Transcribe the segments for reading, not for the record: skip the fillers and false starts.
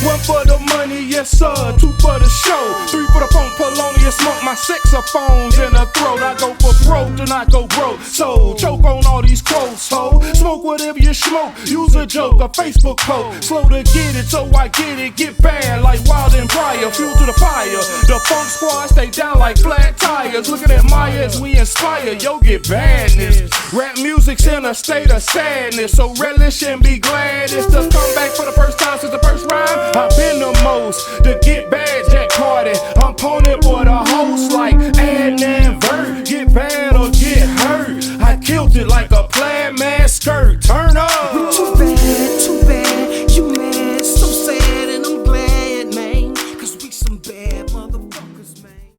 One for the money, yes sir, two for the show, three for the phone, Polonius, smoke my saxophones in the throat. I go for broke, do not go broke. So choke on all these quotes, ho. Smoke whatever you smoke, use a joke, a Facebook post. Slow to get it, so I get bad like Wild and Pryor. Fuel to the fire, the funk squad stay down like flat tires. Looking at Maya as we inspire, yo get badness. Rap music's in a state of sadness, so relish and be glad it's the comeback for the first time since the first rhyme. I've been the most to get bad, Jack Carter. I'm opponent for the host like Adnan Vert. Get bad or get hurt. I killed it like a plaid man skirt. Turn up. Too bad, you mad, so sad, and I'm glad, man, cause we some bad motherfuckers, man.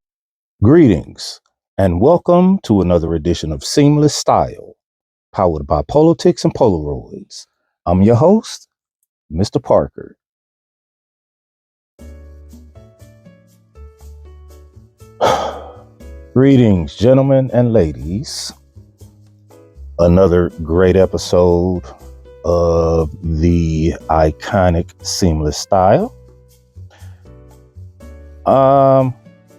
Greetings and welcome to another edition of Seamless Style, powered by Politics and Polaroids. I'm your host, Mr. Parker. Greetings, gentlemen and ladies. Another great episode of the iconic Seamless Style.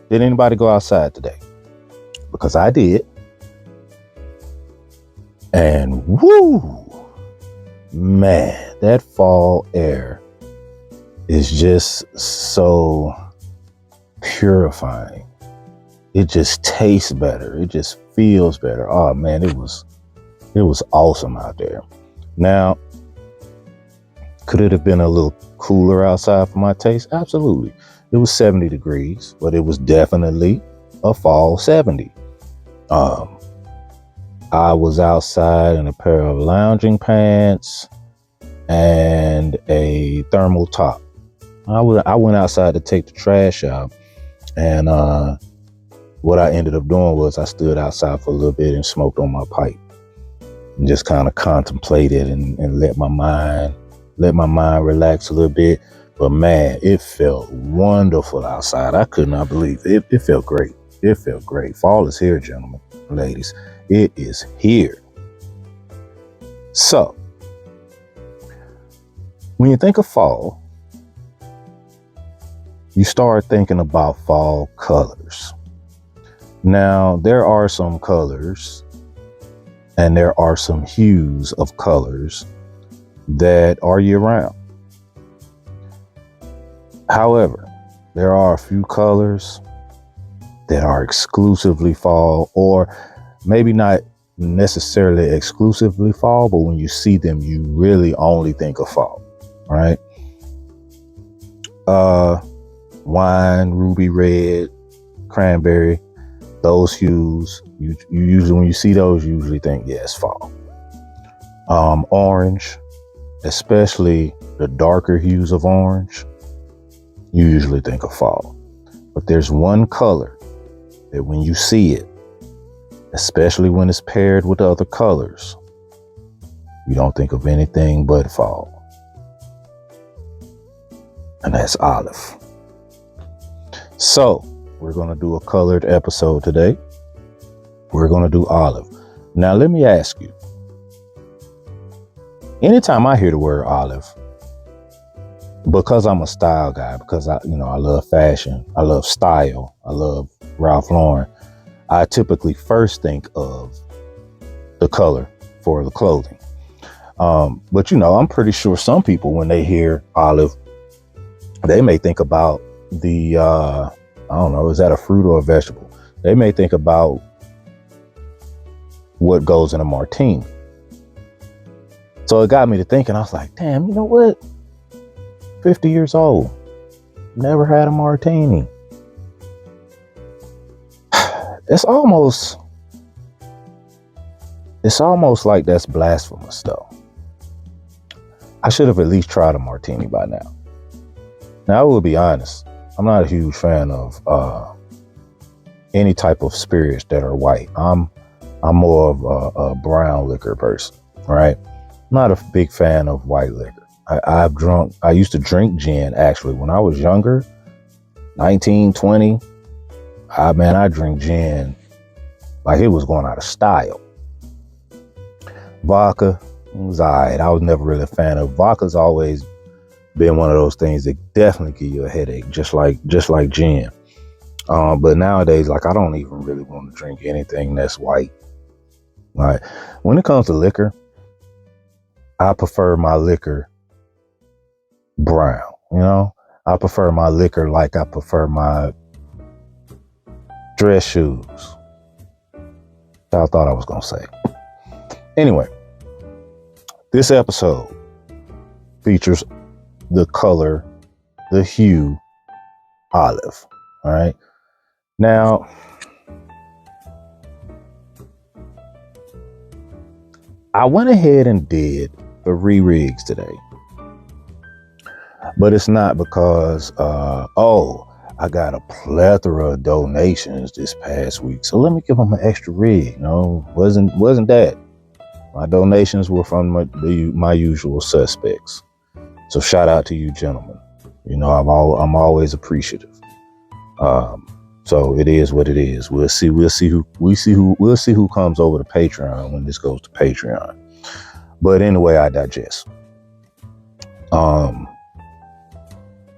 Did anybody go outside today? Because I did. And woo, man, that fall air is just so purifying. It just tastes better. It just feels better. Oh man, it was awesome out there. Now, could it have been a little cooler outside for my taste? Absolutely. It was 70 degrees, but it was definitely a fall 70. I was outside in a pair of lounging pants and a thermal top. I went outside to take the trash out, and what I ended up doing was I stood outside for a little bit and smoked on my pipe and just kind of contemplated and let my mind relax a little bit. But man, it felt wonderful outside. I could not believe it. It felt great. It felt great. Fall is here, gentlemen, ladies. It is here. So, when you think of fall, you start thinking about fall colors. Now, there are some colors and there are some hues of colors that are year-round. However, there are a few colors that are exclusively fall, or maybe not necessarily exclusively fall, but when you see them, you really only think of fall, right? Wine, ruby red, cranberry, those hues, you usually, when you see those, you usually think, yes, fall. Orange, especially the darker hues of orange, you usually think of fall. But there's one color that when you see it, especially when it's paired with other colors, you don't think of anything but fall. And that's olive. So, we're going to do a colored episode today. We're going to do olive. Now, let me ask you. Anytime I hear the word olive, because I'm a style guy, because I love fashion, I love style, I love Ralph Lauren, I typically first think of the color for the clothing. But I'm pretty sure some people, when they hear olive, they may think about the, I don't know, is that a fruit or a vegetable? They may think about what goes in a martini. So it got me to thinking, I was like, damn, you know what? 50 years old, never had a martini. It's almost like that's blasphemous, though. I should have at least tried a martini by now. Now, I will be honest. I'm not a huge fan of any type of spirits that are white. I'm more of a brown liquor person, right? I'm not a big fan of white liquor. I used to drink gin, actually, when I was younger, 19, 20. I drink gin like it was going out of style. Vodka was all right. I was never really a fan of vodka's always been one of those things that definitely give you a headache, just like gin. But nowadays, like, I don't even really want to drink anything that's white. Like, when it comes to liquor, I prefer my liquor brown. You know, I prefer my liquor like I prefer my dress shoes. I thought I was gonna say. Anyway, this episode features the color, the hue, olive. All right. Now, I went ahead and did 3 rigs today, but it's not because, I got a plethora of donations this past week, so let me give them an extra rig. No, wasn't that. My donations were from my usual suspects. So shout out to you, gentlemen. You know, I'm always appreciative. So it is what it is. We'll see who comes over to Patreon when this goes to Patreon. But anyway, I digest.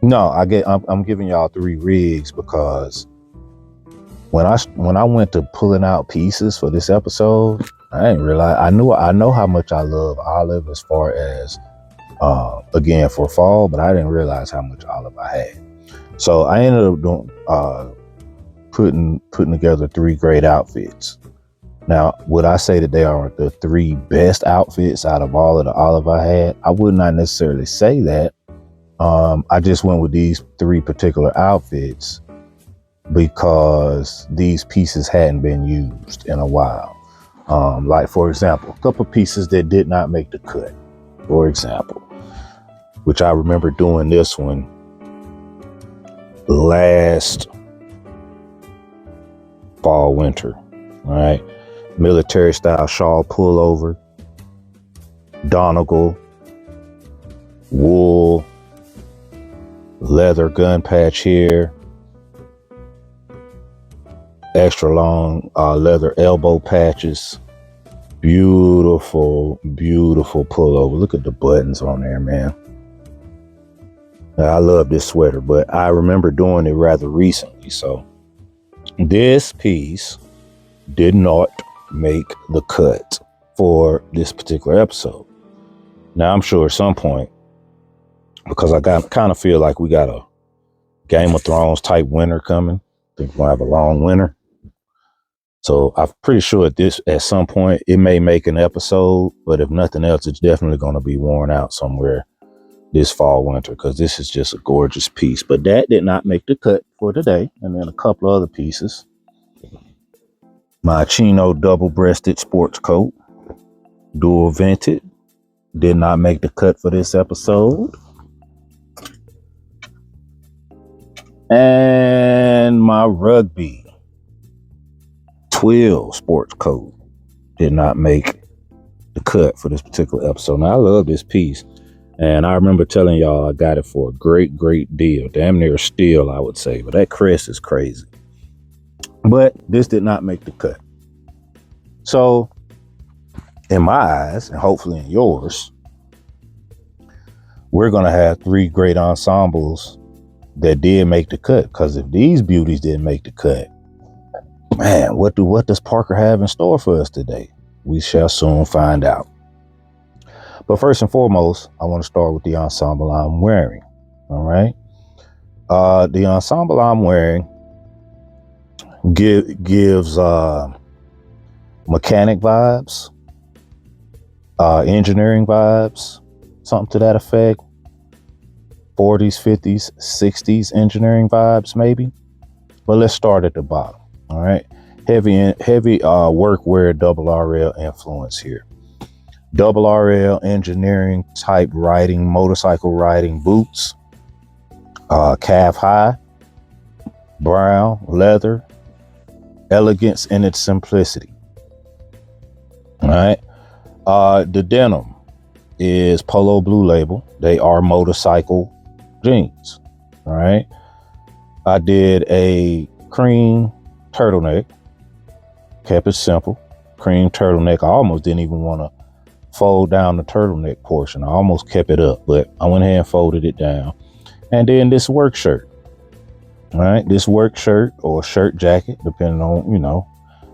No, I'm giving y'all 3 rigs because when I went to pulling out pieces for this episode, I didn't realize I know how much I love olive as far as again for fall, but I didn't realize how much olive I had. So I ended up doing putting together 3 great outfits. Now, would I say that they are the 3 best outfits out of all of the olive I had? I would not necessarily say that. I just went with these 3 particular outfits because these pieces hadn't been used in a while. Like, for example, a couple pieces that did not make the cut, for example, which I remember doing this one last fall, winter. All right. Military style shawl pullover, Donegal, wool, leather gun patch here, extra long leather elbow patches. Beautiful pullover. Look at the buttons on there, man. I love this sweater, but I remember doing it rather recently. So this piece did not make the cut for this particular episode. Now, I'm sure at some point, because I kind of feel like we got a Game of Thrones type winter coming. I think we're gonna have a long winter. So I'm pretty sure at some point it may make an episode, but if nothing else, it's definitely going to be worn out somewhere this fall, winter, because this is just a gorgeous piece. But that did not make the cut for today. And then a couple other pieces. My chino double-breasted sports coat, dual vented, did not make the cut for this episode. And my rugby twill sports coat did not make the cut for this particular episode. Now, I love this piece, and I remember telling y'all I got it for a great deal, damn near a steal, I would say, but that crest is crazy. But this did not make the cut. So in my eyes, and hopefully in yours, we're gonna have 3 great ensembles that did make the cut, because if these beauties didn't make the cut, man, what does Parker have in store for us today? We shall soon find out. But first and foremost, I want to start with the ensemble I'm wearing. All right. The ensemble I'm wearing gives mechanic vibes, engineering vibes, something to that effect. 40s, 50s, 60s engineering vibes, maybe. But let's start at the bottom. All right. Heavy workwear double RL influence here. Double RL engineering type riding, motorcycle riding boots, calf high, brown leather, elegance in its simplicity. All right. The denim is Polo Blue Label. They are motorcycle jeans. All right. I did a cream turtleneck, kept it simple, cream turtleneck. I almost didn't even want to fold down the turtleneck portion. I almost kept it up, but I went ahead and folded it down. And then this work shirt. All right, this work shirt or shirt jacket, depending on, you know,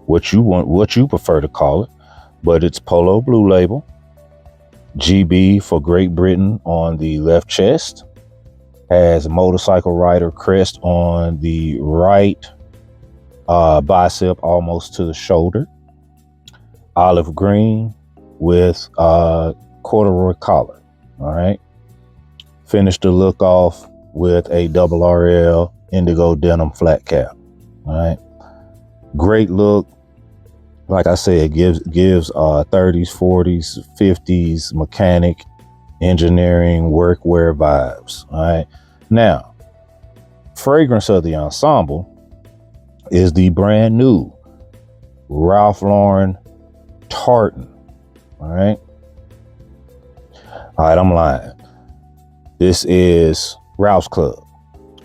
what you prefer to call it. But it's Polo Blue Label. GB for Great Britain on the left chest. Has a motorcycle rider crest on the right bicep almost to the shoulder. Olive green with corduroy collar. All right. Finished the look off with a double RL indigo denim flat cap. All right. Great look. Like I said, gives 30s, 40s, 50s mechanic, engineering, workwear vibes. All right. Now, fragrance of the ensemble is the brand new Ralph Lauren Tartan. All right. All right, I'm lying. This is Ralph's Club.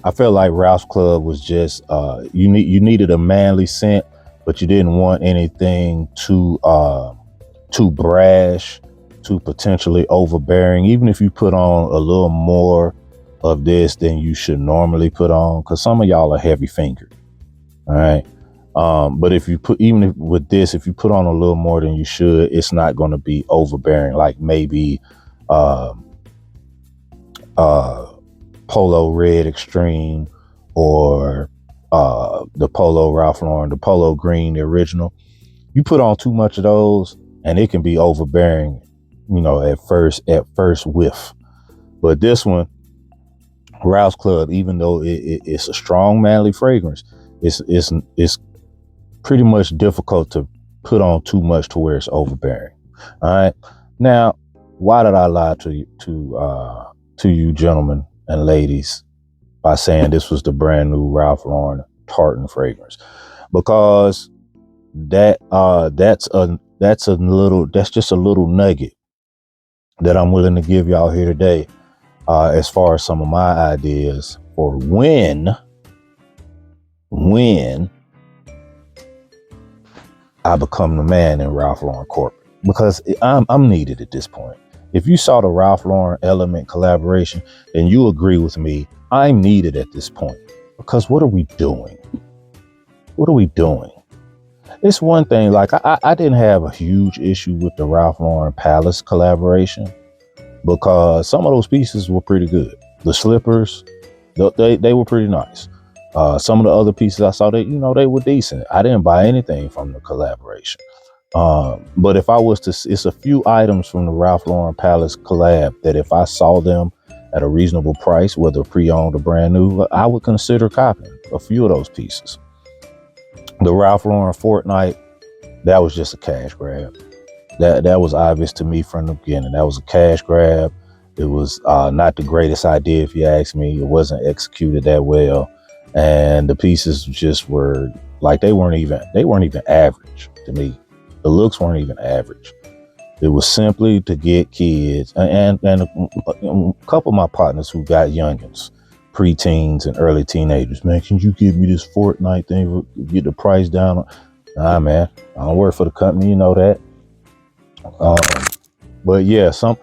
I felt like Ralph's Club was just you needed a manly scent, but you didn't want anything too brash, too potentially overbearing. Even if you put on a little more of this than you should normally put on, because some of y'all are heavy fingered. All right. But if you put, with this, if you put on a little more than you should, it's not going to be overbearing. Like maybe Polo Red Extreme or the Polo Ralph Lauren, the Polo Green, the original. You put on too much of those and it can be overbearing, you know, at first whiff. But this one, Ralph's Club, even though it's a strong manly fragrance, it's pretty much difficult to put on too much to where it's overbearing. All right. Now, why did I lie to you gentlemen and ladies by saying this was the brand new Ralph Lauren Tartan fragrance? Because that's just a little nugget that I'm willing to give y'all here today, as far as some of my ideas for when I become the man in Ralph Lauren corporate, because I'm needed at this point. If you saw the Ralph Lauren Element collaboration, then you agree with me. I'm needed at this point, because what are we doing? What are we doing? It's one thing, like I didn't have a huge issue with the Ralph Lauren Palace collaboration, because some of those pieces were pretty good. The slippers, they were pretty nice. Some of the other pieces I saw, they were decent. I didn't buy anything from the collaboration. But if I was to, it's a few items from the Ralph Lauren Palace collab that if I saw them at a reasonable price, whether pre-owned or brand new, I would consider copying a few of those pieces. The Ralph Lauren Fortnite, that was just a cash grab. That was obvious to me from the beginning. That was a cash grab. It was not the greatest idea, if you ask me. It wasn't executed that well. And the pieces just were like, they weren't even average to me. The looks weren't even average. It was simply to get kids and a couple of my partners who got youngins, preteens and early teenagers. Man, can you give me this Fortnite thing? Get the price down. Nah, man, I don't work for the company. You know that. But yeah, some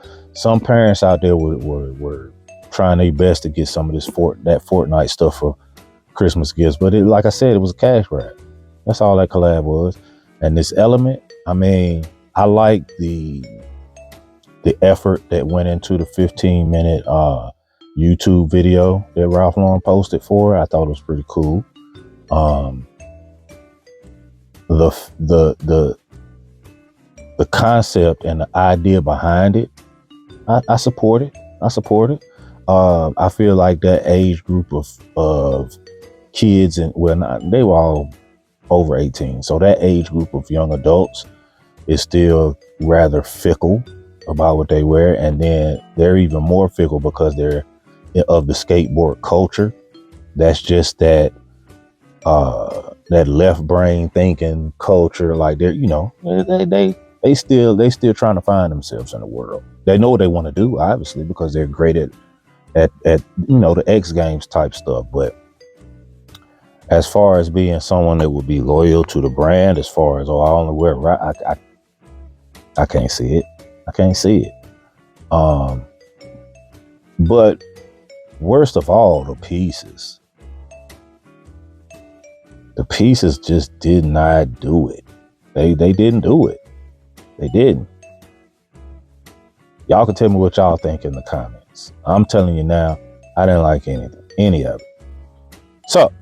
parents out there were trying their best to get some of that Fortnite stuff for Christmas gifts. But like I said, it was a cash grab. That's all that collab was. And this Element, I mean, I like the effort that went into the 15-minute YouTube video that Ralph Lauren posted for it. I thought it was pretty cool. The concept and the idea behind it, I support it. I feel like that age group of kids, and they were all over 18. So that age group of young adults is still rather fickle about what they wear. And then they're even more fickle because they're of the skateboard culture. That's just that left brain thinking culture. Like they're, they still trying to find themselves in the world. They know what they want to do, obviously, because they're great at the X Games type stuff. But as far as being someone that would be loyal to the brand, as far as, I only wear, I can't see it. I can't see it. But worst of all, the pieces just did not do it. They didn't do it. They didn't. Y'all can tell me what y'all think in the comments. I'm telling you now, I didn't like any of it. So,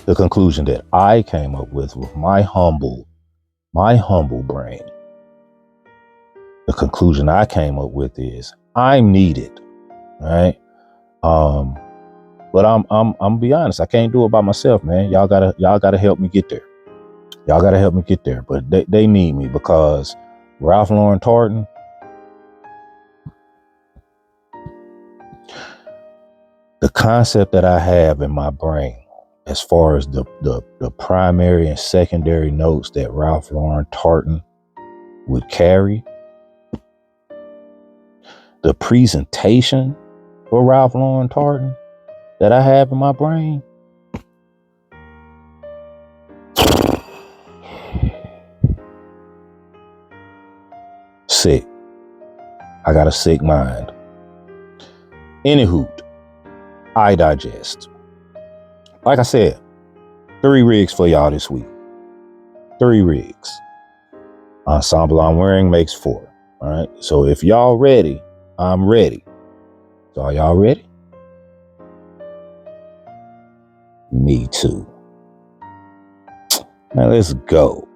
the conclusion that I came up with my humble brain, the conclusion I came up with is I'm needed, right? But I'm be honest, I can't do it by myself, man. Y'all gotta help me get there. Y'all gotta help me get there. But they need me because Ralph Lauren Tartan, the concept that I have in my brain as far as the primary and secondary notes that Ralph Lauren Tartan would carry, the presentation for Ralph Lauren Tartan that I have in my brain, sick. I got a sick mind. Anywho, I digest. Like I said, 3 rigs for y'all this week. 3 rigs. Ensemble I'm wearing makes 4. All right. So if y'all ready, I'm ready. So are y'all ready? Me too. Now let's go.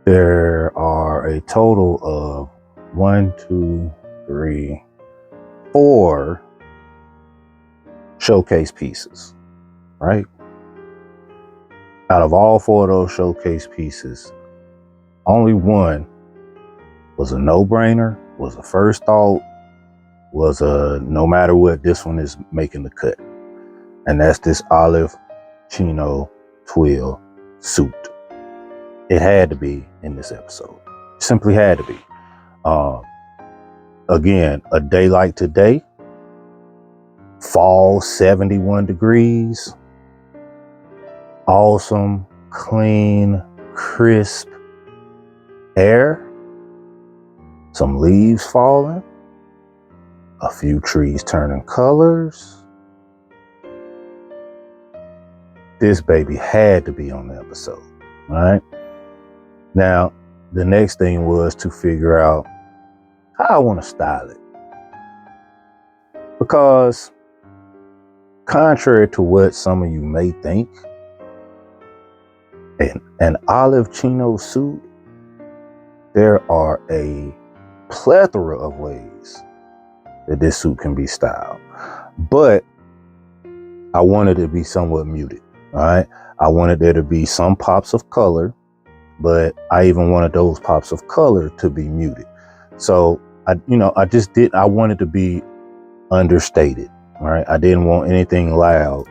There are a total of 1, 2, 3, 4 showcase pieces, right? Out of all 4 of those showcase pieces, only one was a no-brainer, was a first thought, was a no matter what, this one is making the cut. And that's this olive chino twill suit. It had to be in this episode. Simply had to be. Again, a day like today, fall, 71 degrees, awesome, clean, crisp air, some leaves falling, a few trees turning colors. This baby had to be on the episode, all right? Now, the next thing was to figure out how I want to style it. Because contrary to what some of you may think, an olive chino suit, there are a plethora of ways that this suit can be styled. But I wanted it to be somewhat muted. All right. I wanted there to be some pops of color, but I even wanted those pops of color to be muted. So I wanted to be understated. All right. I didn't want anything loud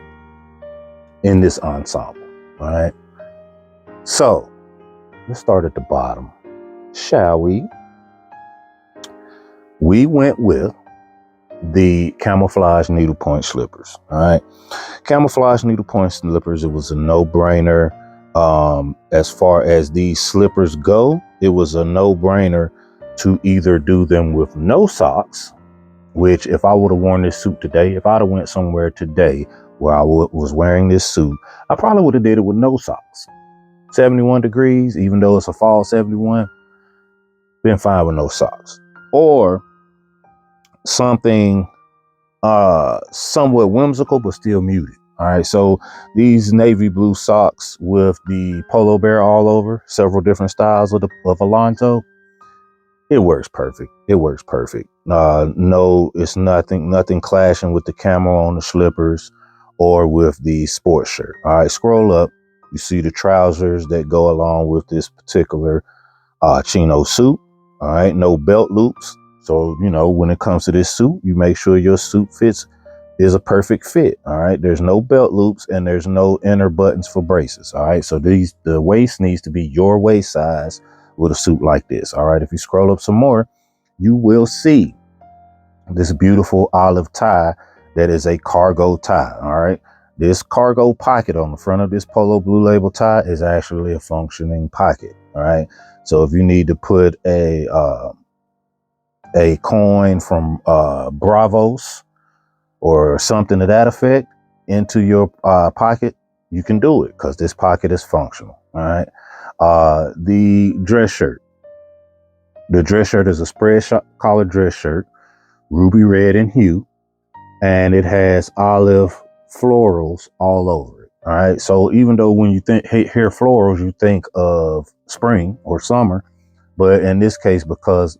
in this ensemble. All right. So let's start at the bottom, shall we? We went with the camouflage needlepoint slippers. All right. Camouflage needlepoint slippers, it was a no-brainer. As far as these slippers go, it was a no-brainer to either do them with no socks, which if I would have worn this suit today, if I'd have went somewhere today where I was wearing this suit, I probably would have did it with no socks. 71 degrees, even though it's a fall 71, been fine with no socks. Or something somewhat whimsical but still muted. All right, so these navy blue socks with the polo bear all over, several different styles of Alonzo, it works perfect. It works perfect. No, it's nothing clashing with the camo on the slippers or with the sports shirt. All right, scroll up. You see the trousers that go along with this particular chino suit. All right, no belt loops. So, when it comes to this suit, you make sure your suit is a perfect fit. All right. There's no belt loops and there's no inner buttons for braces. All right. So the waist needs to be your waist size with a suit like this. All right. If you scroll up some more, you will see this beautiful olive tie that is a cargo tie. All right. This cargo pocket on the front of this Polo Blue Label tie is actually a functioning pocket. All right. So if you need to put a coin from Bravos or something to that effect into your pocket, you can do it because this pocket is functional. All right. The dress shirt. The dress shirt is a spread collar dress shirt, ruby red in hue, and it has olive florals all over it. All right. So even though when you hear florals, you think of spring or summer, but in this case, because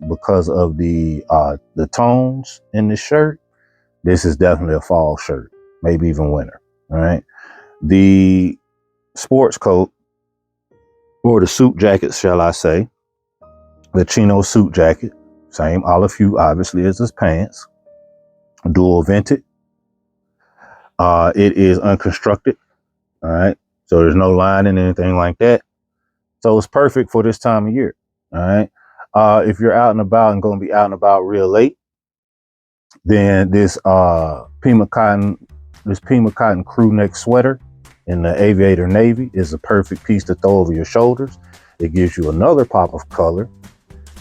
of the tones in the shirt, this is definitely a fall shirt, maybe even winter. All right. The sports coat, or the suit jacket, shall I say, the chino suit jacket, same olive hue, obviously, as his pants, dual vented. It is unconstructed. All right. So there's no lining, anything like that. So it's perfect for this time of year. All right. If you're out and about and going to be out and about real late, then this Pima cotton crew neck sweater in the aviator navy is a perfect piece to throw over your shoulders. It gives you another pop of color,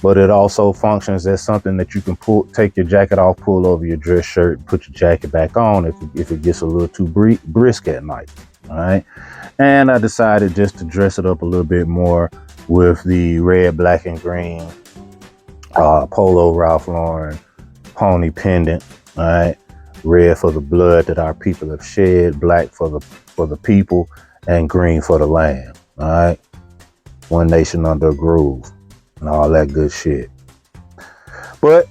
but it also functions as something that you can take your jacket off, pull over your dress shirt, and put your jacket back on if it gets a little too brisk at night. All right. And I decided just to dress it up a little bit more with the red, black, and green polo Ralph Lauren pony pendant. All right. Red for the blood that our people have shed, black for the people, and green for the land. All right. One nation under a groove and all that good shit. But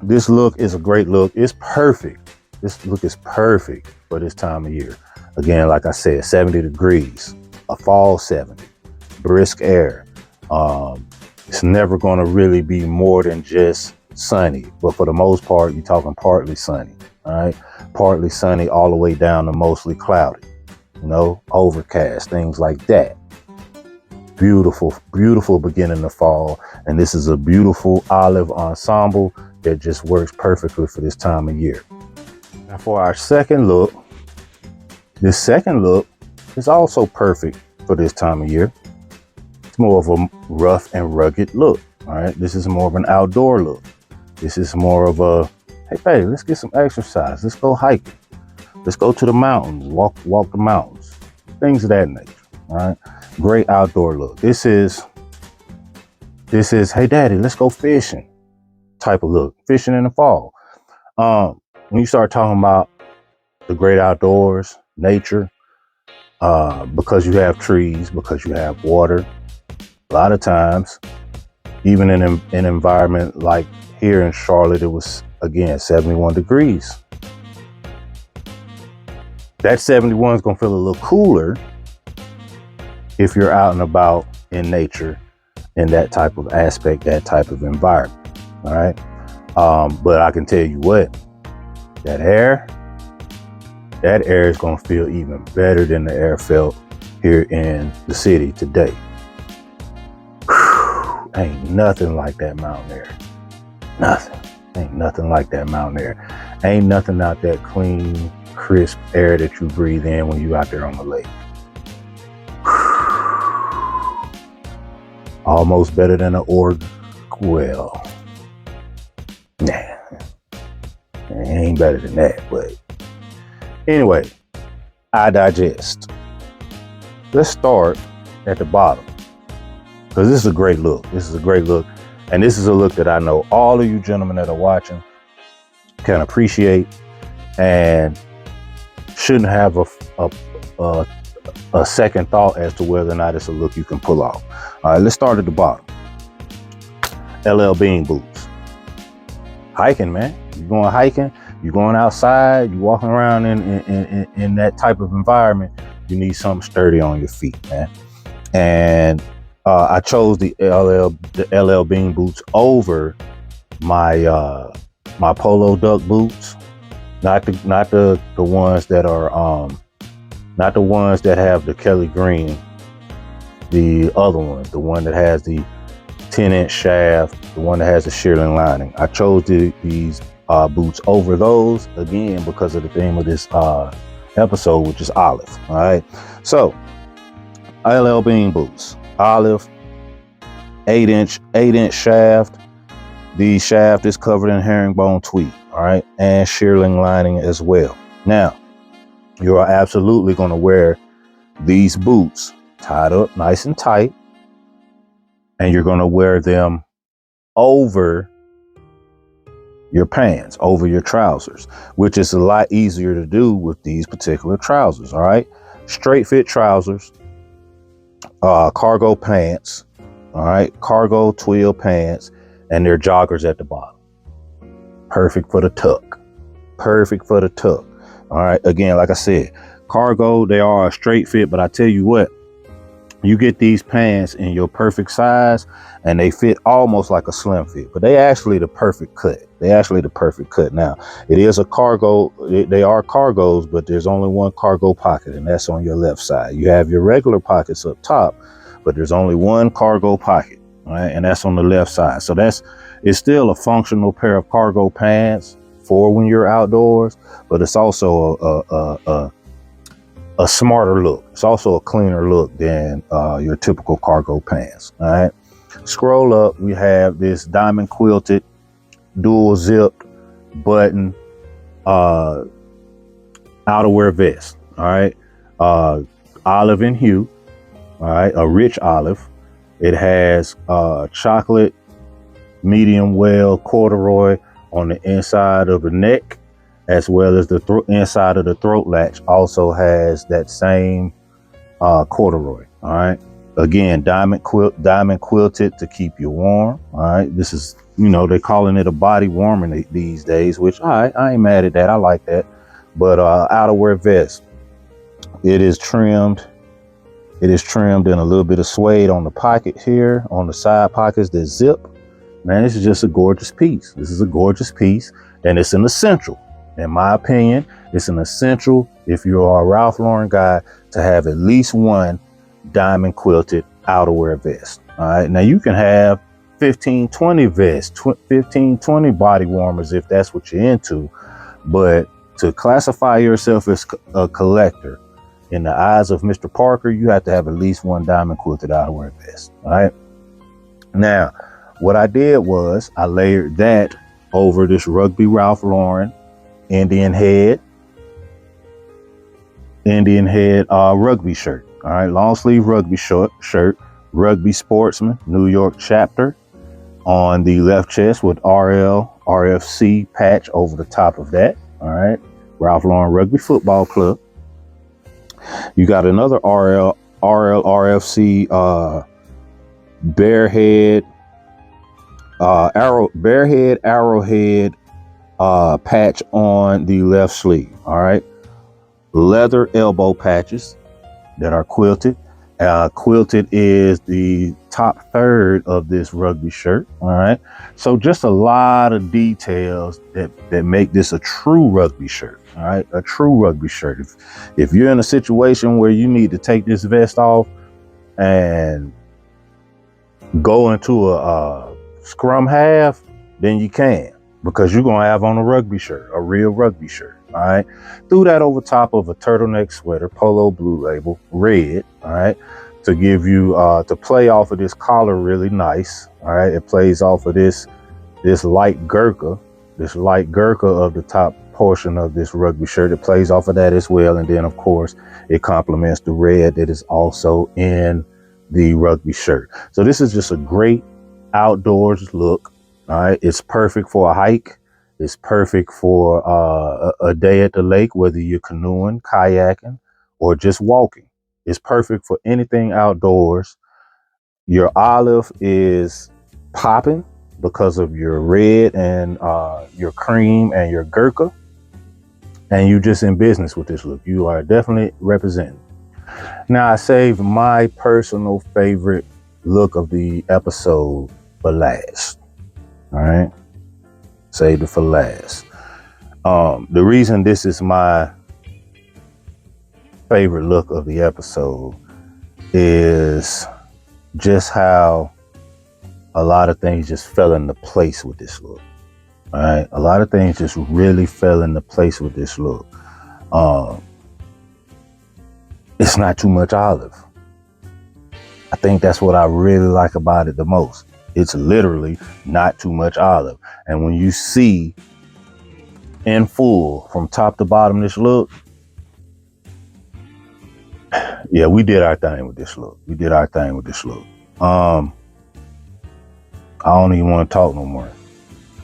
this look is a great look. It's perfect. This look is perfect for this time of year. Again, like I said, 70 degrees, a fall 70, brisk air. It's never going to really be more than just sunny, but for the most part, you're talking partly sunny. All right. Partly sunny all the way down to mostly cloudy, overcast, things like that. Beautiful, beautiful beginning of fall. And this is a beautiful olive ensemble that just works perfectly for this time of year. Now for our second look, this second look is also perfect for this time of year. It's more of a rough and rugged look. All right. This is more of an outdoor look. This is more of a, hey, baby, let's get some exercise. Let's go hiking. Let's go to the mountains, walk the mountains, things of that nature. All right. Great outdoor look. This is, hey, daddy, let's go fishing type of look. Fishing in the fall. When you start talking about the great outdoors, nature, because you have trees, because you have water, a lot of times, even in an environment like here in Charlotte, it was, again, 71 degrees. That 71 is going to feel a little cooler if you're out and about in nature, in that type of aspect, that type of environment. All right. But I can tell you what, that air is going to feel even better than the air felt here in the city today. Whew, ain't nothing like that mountain air. Nothing. Ain't nothing like that mountain air. Ain't nothing out that clean, crisp air that you breathe in when you out there on the lake. Almost better than an org well. Nah, it ain't better than that, but anyway, I digest. Let's start at the bottom, because this is a great look. This is a great look, and this is a look that I know all of you gentlemen that are watching can appreciate and shouldn't have a second thought as to whether or not it's a look you can pull off. All right, let's start at the bottom. LL Bean boots. Hiking, man. You're going hiking, you're going outside, you're walking around in that type of environment, you need something sturdy on your feet, man. And I chose the LL Bean boots over my my Polo Duck boots. Not the ones that are not the ones that have the Kelly Green, the other ones, the one that has the 10-inch shaft, the one that has the shearling lining. I chose these boots over those, again, because of the theme of this episode, which is olive. All right. So LL Bean boots, olive, 8-inch shaft. The shaft is covered in herringbone tweed, all right, and shearling lining as well. Now, you are absolutely going to wear these boots tied up nice and tight, and you're going to wear them over your pants, over your trousers, which is a lot easier to do with these particular trousers, all right? Straight fit trousers, cargo pants, all right, cargo twill pants, and they're joggers at the bottom. Perfect for the tuck. Perfect for the tuck. All right. Again, like I said, cargo, they are a straight fit, but I tell you what, you get these pants in your perfect size and they fit almost like a slim fit, but they actually the perfect cut. They actually the perfect cut. Now, it is a cargo. They are cargos, but there's only one cargo pocket, and that's on your left side. You have your regular pockets up top, but there's only one cargo pocket, all right? And that's on the left side. So it's still a functional pair of cargo pants for when you're outdoors, but it's also a smarter look. It's also a cleaner look than your typical cargo pants. All right. Scroll up. We have this diamond quilted, dual zipped button outerwear vest. All right. Olive in hue. All right. A rich olive. It has chocolate, medium well corduroy on the inside of the neck, as well as the inside of the throat latch also has that same corduroy. All right. Again, diamond quilted to keep you warm. All right. This is, they're calling it a body warmer these days, which I ain't mad at that. I like that. But outerwear vest, it is trimmed. It is trimmed in a little bit of suede on the pocket here, on the side pockets that zip. Man, this is just a gorgeous piece. This is a gorgeous piece, and it's an essential. In my opinion, it's an essential if you are a Ralph Lauren guy to have at least one diamond quilted outerwear vest. All right. Now you can have 15, 20 vests, 15, 20 body warmers if that's what you're into. But to classify yourself as a collector in the eyes of Mr. Parker, you have to have at least one diamond quilted outerwear vest. All right. Now, what I did was I layered that over this Rugby Ralph Lauren Indian head rugby shirt. All right, long sleeve rugby shirt, Rugby Sportsman, New York chapter on the left chest with RFC patch over the top of that. All right, Ralph Lauren Rugby Football Club. You got another RFC arrowhead patch on the left sleeve. All right. Leather elbow patches that are quilted. Quilted is the top third of this rugby shirt. All right. So just a lot of details that make this a true rugby shirt. All right. A true rugby shirt. If you're in a situation where you need to take this vest off and go into a scrum half, then you can, because you're going to have on a rugby shirt, a real rugby shirt. All right. Threw that over top of a turtleneck sweater, Polo Blue Label, red. All right. To give you, to play off of this collar really nice. All right. It plays off of this light Gurkha of the top portion of this rugby shirt. It plays off of that as well. And then, of course, it complements the red that is also in the rugby shirt. So this is just a great outdoors look. All right. It's perfect for a hike. It's perfect for a day at the lake, whether you're canoeing, kayaking, or just walking. It's perfect for anything outdoors. Your olive is popping because of your red and your cream and your Gurkha. And you just in business with this look. You are definitely representing. Now, I saved my personal favorite look of the episode for last. All right. Saved it for last. The reason this is my favorite look of the episode is just how a lot of things just fell into place with this look. All right. A lot of things just really fell into place with this look. It's not too much olive. I think that's what I really like about it the most. It's literally not too much olive. And when you see in full from top to bottom this look, yeah, we did our thing with this look. I don't even want to talk no more.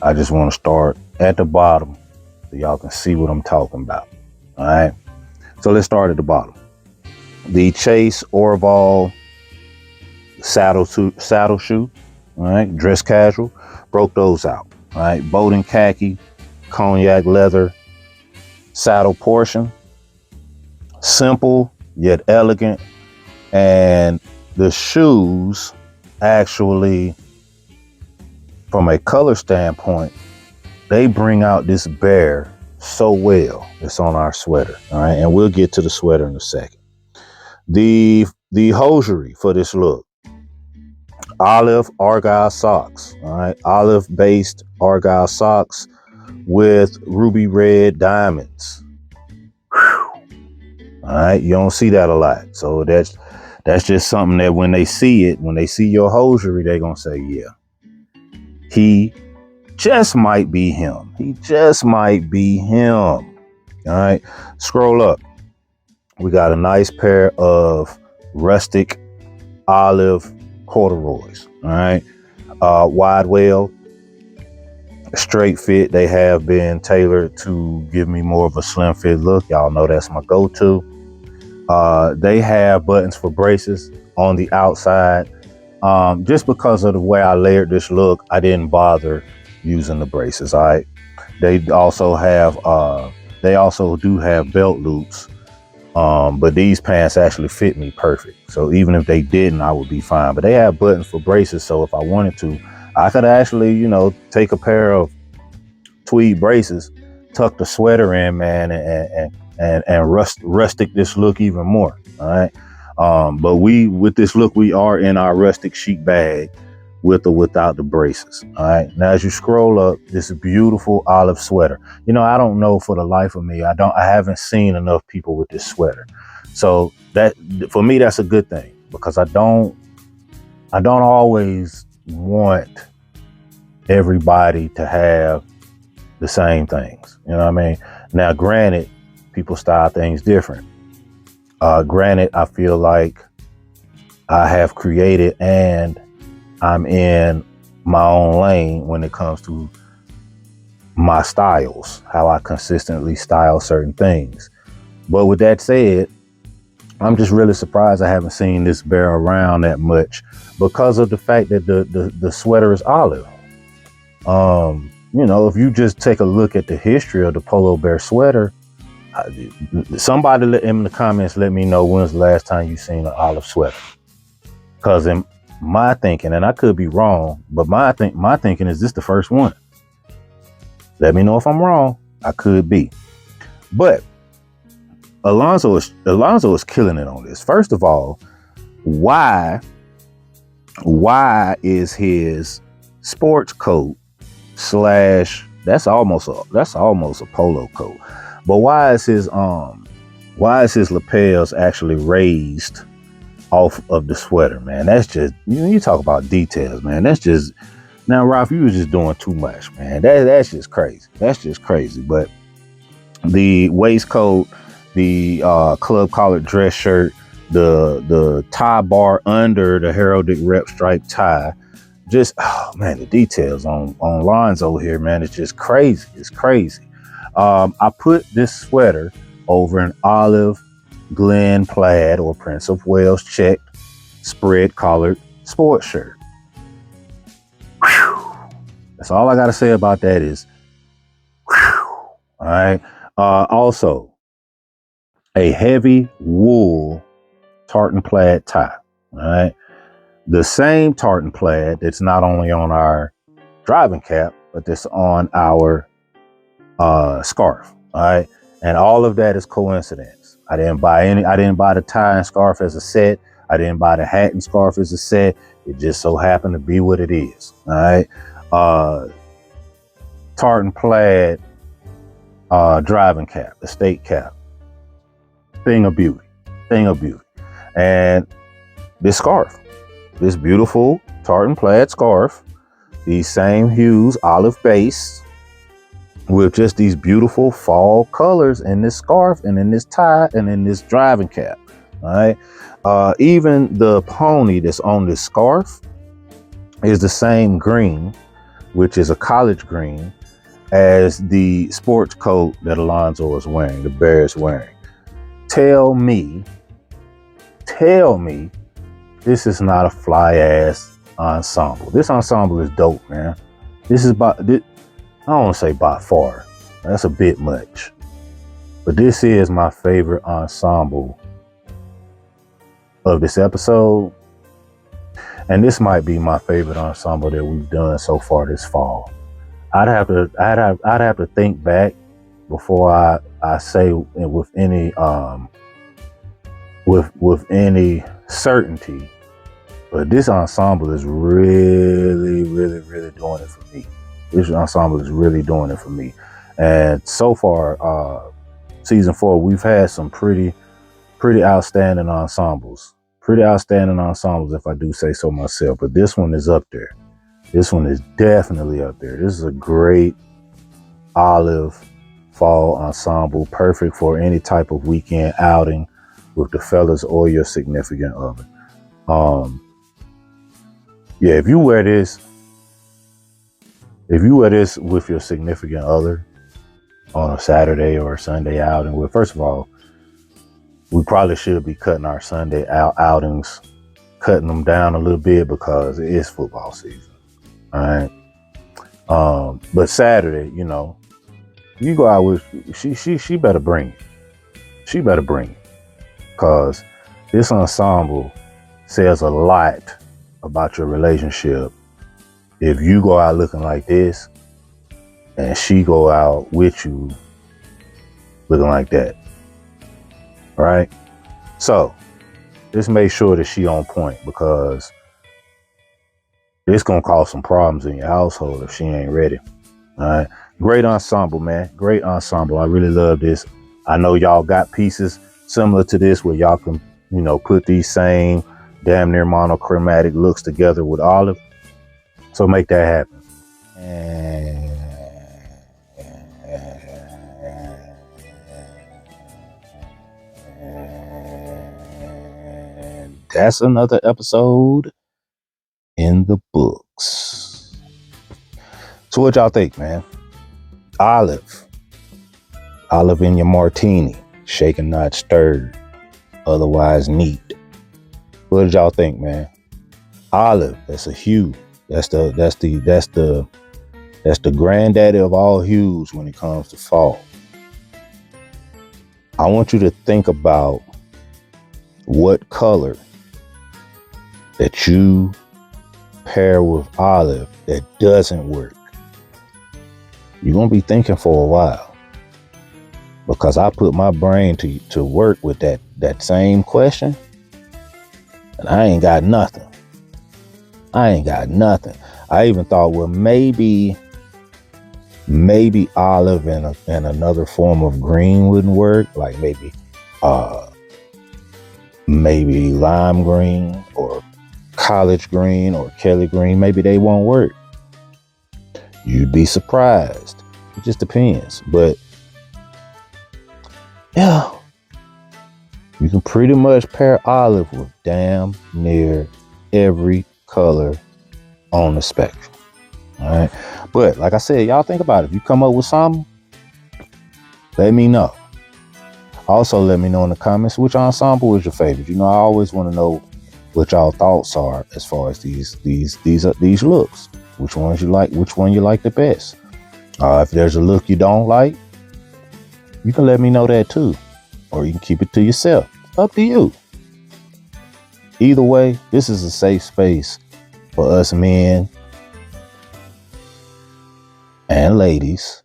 I just want to start at the bottom so y'all can see what I'm talking about. All right. So let's start at the bottom. The Chase Orval saddle shoe. All right. Dress casual. Broke those out. All right. Bowden khaki, cognac leather, saddle portion. Simple yet elegant. And the shoes actually, from a color standpoint, they bring out this bear so well. It's on our sweater. All right. And we'll get to the sweater in a second. The hosiery for this look, olive Argyle socks. All right. Olive based Argyle socks with ruby red diamonds. Whew. All right. You don't see that a lot. So that's just something that when they see your hosiery, they're going to say, yeah, he just might be him. All right. Scroll up. We got a nice pair of rustic olive corduroys. All right. Wide well, straight fit. They have been tailored to give me more of a slim fit look. Y'all know that's my go-to. They have buttons for braces on the outside. Just because of the way I layered this look, I didn't bother using the braces. All right. They also do have belt loops. But these pants actually fit me perfect. So even if they didn't, I would be fine. But they have buttons for braces. So if I wanted to, I could actually, take a pair of tweed braces, tuck the sweater in, man, and rustic this look even more. All right. But with this look, we are in our rustic chic bag with or without the braces. All right. Now, as you scroll up, this beautiful olive sweater. I don't know for the life of me. I haven't seen enough people with this sweater. So that, for me, that's a good thing, because I don't always want everybody to have the same things. You know what I mean? Now, granted, people style things different. Granted, I feel like I have created and I'm in my own lane when it comes to my styles, how I consistently style certain things. But with that said, I'm just really surprised I haven't seen this bear around that much, because of the fact that the sweater is olive. If you just take a look at the history of the Polo Bear sweater, somebody in the comments, let me know when's the last time you seen an olive sweater. Because in my thinking, and I could be wrong, but my thinking is this the first one. Let me know if I'm wrong. I could be. But Alonzo is killing it on this. First of all, why is his sports coat / that's almost a polo coat, but why is his lapels actually raised off of the sweater, man? That's just, you talk about details, man. That's just, now, Ralph, you was just doing too much, man. That's just crazy. But the waistcoat, the club collared dress shirt, the tie bar under the heraldic rep stripe tie, just, oh man, the details on Lonzo here, man, it's just crazy. It's crazy. I put this sweater over an olive Glen plaid or Prince of Wales checked spread collared sports shirt. Whew. That's all I got to say about that is, whew. All right. Also, a heavy wool tartan plaid tie. All right. The same tartan plaid that's not only on our driving cap, but that's on our scarf. All right. And all of that is coincidence. I didn't buy the tie and scarf as a set. I didn't buy the hat and scarf as a set. It just so happened to be what it is. All right. Tartan plaid driving cap, estate cap. Thing of beauty. And this scarf. this beautiful tartan plaid scarf, these same hues, olive base, with just these beautiful fall colors in this scarf and in this tie and in this driving cap. All right. Even the pony that's on this scarf is the same green, which is a college green, as the sports coat that Alonzo is wearing, the bear is wearing. Tell me this is not a fly ass ensemble. This ensemble is dope, man. This is I don't want to say by far. That's a bit much. But this is my favorite ensemble of this episode. And this might be my favorite ensemble that we've done so far this fall. I'd have to think back before I say with any with any certainty. But this ensemble is really doing it for me. This ensemble is really doing it for me. And so far, season 4, we've had some pretty outstanding ensembles. Pretty outstanding ensembles, if I do say so myself. But this one is up there. This one is definitely up there. This is a great olive fall ensemble, perfect for any type of weekend outing with the fellas or your significant other. Yeah, if you wear this with your significant other on a Saturday or a Sunday outing, well, first of all, we probably should be cutting our Sunday outings, cutting them down a little bit because it is football season. All right. But Saturday, you know, you go out with, she better bring it. She better bring it. Because this ensemble says a lot about your relationship if you go out looking like this and she go out with you looking like that. All right. So just make sure that she on point, because it's going to cause some problems in your household if she ain't ready. All right. Great ensemble, man. Great ensemble. I really love this. I know y'all got pieces similar to this where y'all can, you know, put these same damn near monochromatic looks together with olive. So make that happen. And that's another episode in the books. So what y'all think, man? Olive in your martini, shaken not stirred, otherwise neat. What did y'all think, man? Olive, that's a hue. That's the granddaddy of all hues when it comes to fall. I want you to think about what color that you pair with olive that doesn't work. You're gonna be thinking for a while, because I put my brain to work with that same question, and I ain't got nothing. I even thought, well, maybe olive and another form of green wouldn't work, like maybe lime green or college green or Kelly green. Maybe they won't work. You'd be surprised. It just depends. But yeah, you can pretty much pair olive with damn near every color on the spectrum. All right. But like I said, y'all think about it. If you come up with something, let me know. Also, let me know in the comments which ensemble is your favorite. You know, I always want to know what y'all thoughts are as far as these looks. Which ones you like? Which one you like the best? If there's a look you don't like, you can let me know that too, or you can keep it to yourself. Up to you. Either way, this is a safe space for us men and ladies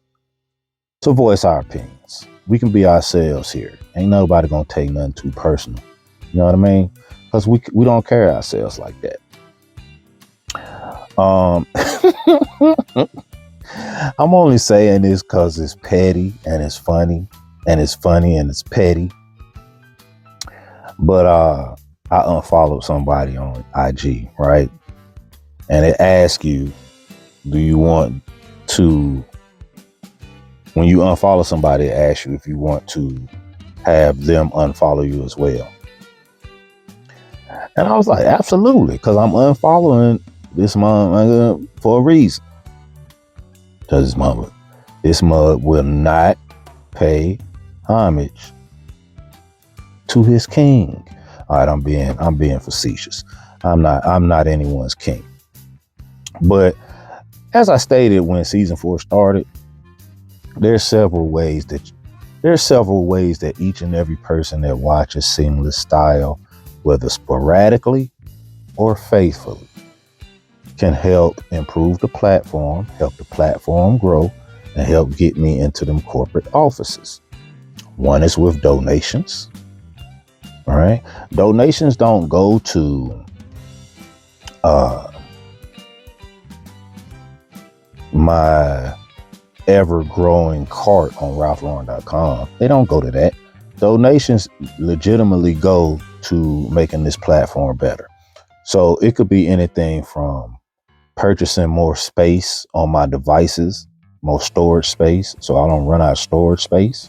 to voice our opinions. We can be ourselves here. Ain't nobody gonna take nothing too personal. You know what I mean? Because we don't carry ourselves like that. I'm only saying this because it's petty and it's funny and it's petty. But I unfollowed somebody on IG, right? And it asks you, do you want to, when you unfollow somebody, it asks you if you want to have them unfollow you as well. And I was like, absolutely, because I'm unfollowing this mug for a reason. Because this mug will not pay homage to his king. All right, I'm being facetious. I'm not anyone's king. But as I stated when season 4 started, there's several ways that each and every person that watches Seamless Style, whether sporadically or faithfully, can help improve the platform, help the platform grow, and help get me into them corporate offices. One is with donations. All right. Donations don't go to my ever-growing cart on RalphLauren.com. They don't go to that. Donations legitimately go to making this platform better. So it could be anything from purchasing more space on my devices, more storage space, so I don't run out of storage space.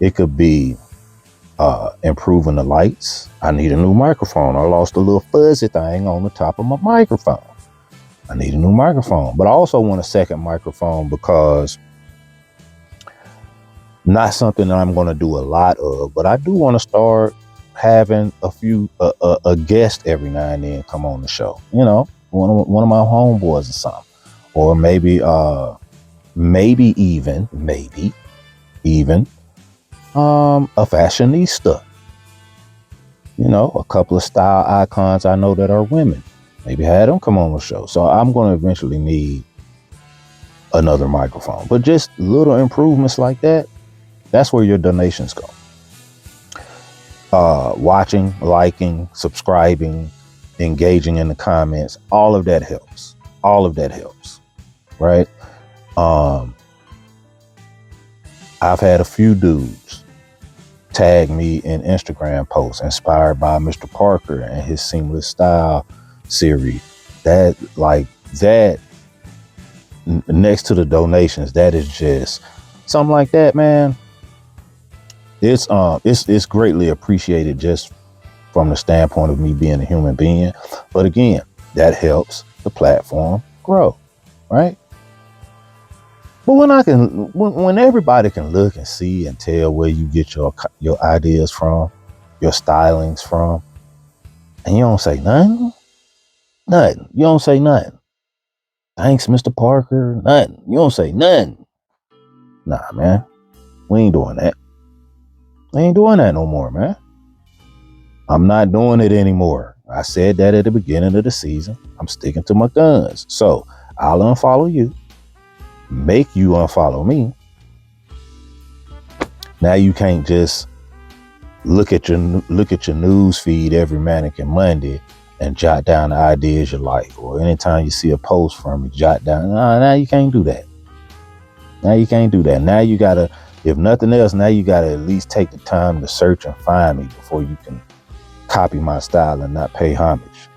It could be improving the lights. I need a new microphone. I lost a little fuzzy thing on the top of my microphone. I need a new microphone, but I also want a second microphone because not something that I'm going to do a lot of, but I do want to start having a guest every now and then come on the show. You know, one of my homeboys or something, or maybe even a fashionista. You know, a couple of style icons I know that are women. Maybe have them come on the show. So I'm going to eventually need another microphone. But just little improvements like that, that's where your donations go. Watching, liking, subscribing, engaging in the comments, all of that helps. All of that helps. Right? I've had a few dudes tag me in Instagram posts inspired by Mr. Parker and his Seamless Style series. That next to the donations, that is just something like that, man. It's greatly appreciated just from the standpoint of me being a human being. But again, that helps the platform grow, right? But when everybody can look and see and tell where you get your ideas from, your stylings from, and you don't say nothing. You don't say nothing. Thanks, Mr. Parker. Nothing. You don't say nothing. Nah, man. We ain't doing that. We ain't doing that no more, man. I'm not doing it anymore. I said that at the beginning of the season. I'm sticking to my guns. So I'll unfollow you. Make you unfollow me. Now you can't just look at your news feed every Manic and Monday and jot down the ideas you like, or anytime you see a post from me, jot down. Now you can't do that. Now you can't do that. Now you gotta, if nothing else, now you gotta at least take the time to search and find me before you can copy my style and not pay homage.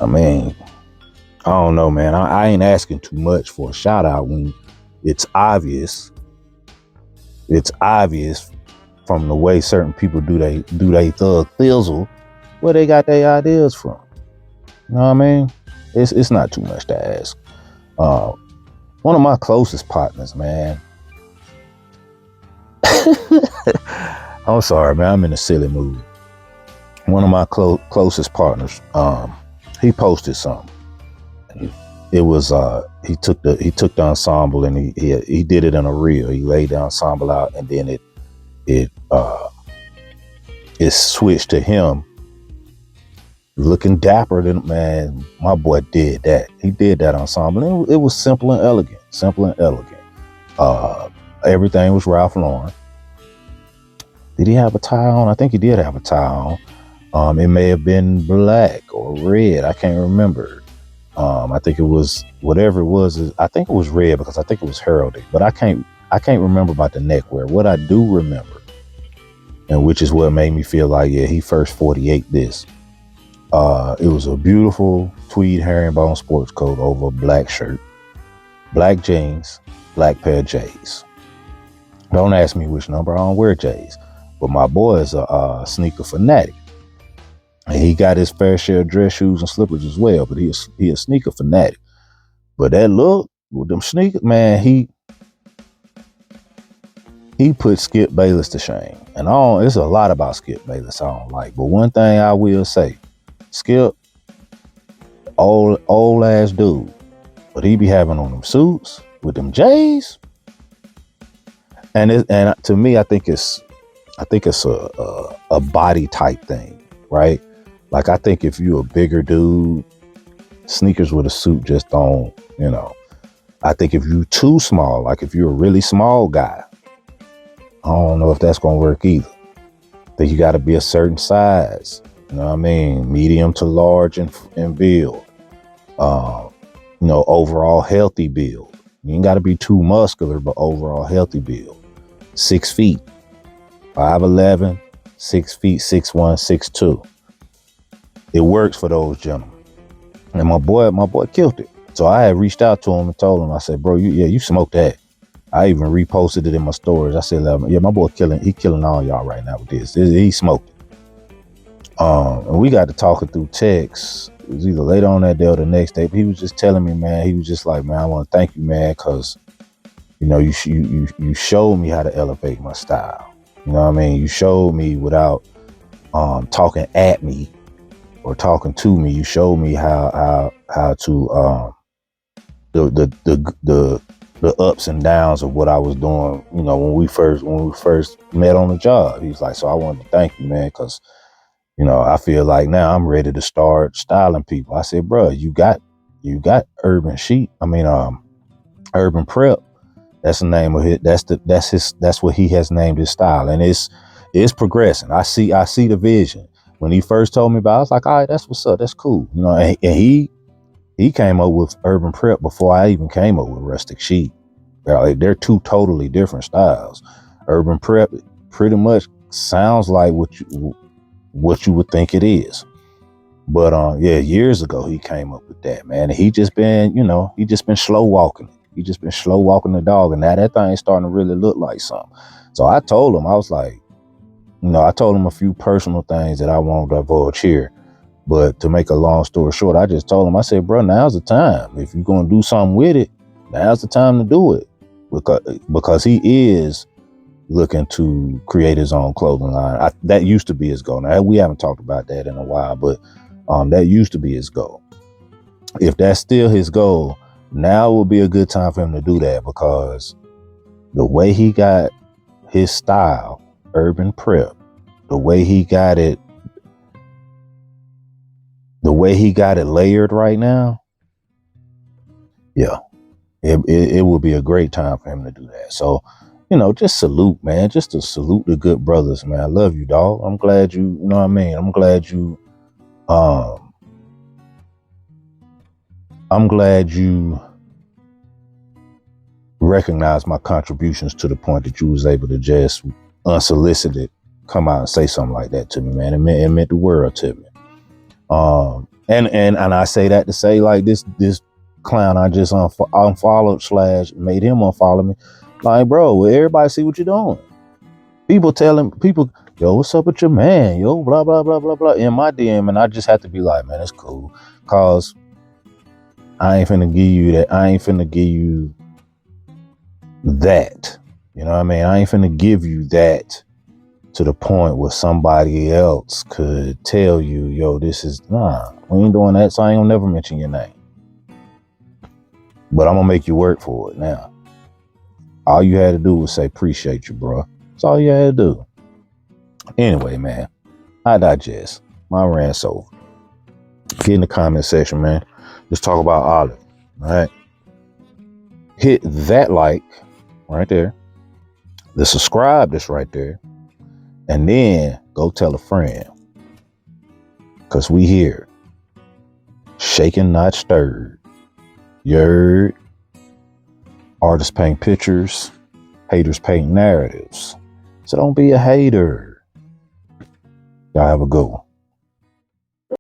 I mean, I don't know, man. I ain't asking too much for a shout out when it's obvious. It's obvious from the way certain people do they thug thizzle where they got their ideas from. You know what I mean? It's not too much to ask. One of my closest partners, man. I'm sorry, man. I'm in a silly mood. One of my closest partners, he posted something. It was he took the ensemble and he did it in a reel. He laid the ensemble out and then it switched to him looking dapper. Than, man, my boy did that. He did that ensemble. And it was simple and elegant. Everything was Ralph Lauren. Did he have a tie on? I think he did have a tie on. It may have been black or red. I can't remember. I think it was whatever it was. I think it was red because I think it was heralded. But I can't remember about the neckwear. What I do remember and which is what made me feel like, yeah, he first 48 this. It was a beautiful tweed herringbone sports coat over a black shirt, black jeans, black pair of J's. Don't ask me which number. I don't wear J's, but my boy is a sneaker fanatic, and he got his fair share of dress shoes and slippers as well. But he a sneaker fanatic. But that look with them sneakers, man, he put Skip Bayless to shame. And it's a lot about Skip Bayless I don't like. But one thing I will say, Skip, old ass dude, but he be having on them suits with them J's. And to me, I think it's a body type thing, right? Like, I think if you're a bigger dude, sneakers with a suit just don't, I think if you too small, like if you're a really small guy, I don't know if that's going to work either. I think you got to be a certain size, you know what I mean? Medium to large and build, overall healthy build. You ain't got to be too muscular, but overall healthy build. 6 feet, 5'11", 6 feet, 6'1", 6'2". It works for those gentlemen. And my boy killed it. So I had reached out to him and told him, I said, bro, you smoked that. I even reposted it in my stories. I said, yeah, my boy killing all y'all right now with this. He smoked it. And we got to talking through text. It was either later on that day or the next day. But he was just telling me, man, he was just like, man, I want to thank you, man, because, you showed me how to elevate my style. You know what I mean? You showed me without talking at me or talking to me. You showed me how to the ups and downs of what I was doing, when we first met on the job. He's like, so I wanted to thank you, man, because, I feel like now I'm ready to start styling people. I said, bro, you got Urban Prep. That's the name of it. That's what he has named his style. And it's progressing. I see the vision. When he first told me about it, I was like, all right, that's what's up. That's cool. And he came up with Urban Prep before I even came up with Rustic Chic. They're two totally different styles. Urban Prep pretty much sounds like what you would think it is. But years ago he came up with that, man. And he just been slow walking. He just been slow walking the dog, and now that thing's starting to really look like something. So I told him, I was like, I told him a few personal things that I won't divulge here. But to make a long story short, I just told him, I said, bro, now's the time. If you're going to do something with it, now's the time to do it. Because he is looking to create his own clothing line. That used to be his goal. Now, we haven't talked about that in a while, but that used to be his goal. If that's still his goal, now would be a good time for him to do that, because the way he got his style, Urban Prep, the way he got it layered right now, yeah, it would be a great time for him to do that. So, just salute, man. Just to salute the good brothers, man. I love you, dog. I'm glad you know what I mean? I'm glad you recognize my contributions to the point that you was able to just unsolicited come out and say something like that to me, man. It meant the world to me. And I say that to say, like, this clown I just unfollowed / made him unfollow me. Like, bro, everybody see what you're doing. People telling people, yo, what's up with your man? Yo, blah, blah, blah, blah, blah, in my DM. And I just have to be like, man, it's cool. Cause I ain't finna give you that. I ain't finna give you that. You know what I mean? I ain't finna give you that to the point where somebody else could tell you, yo, we ain't doing that. So I ain't gonna never mention your name. But I'm gonna make you work for it now. All you had to do was say, appreciate you, bro. That's all you had to do. Anyway, man, I digest. My rant's over. Get in the comment section, man. Let's talk about Olive. All right. Hit that like right there. The subscribe that's right there. And then go tell a friend. Because we here. Shaken, not stirred. You heard? Artists paint pictures. Haters paint narratives. So don't be a hater. Y'all have a good one.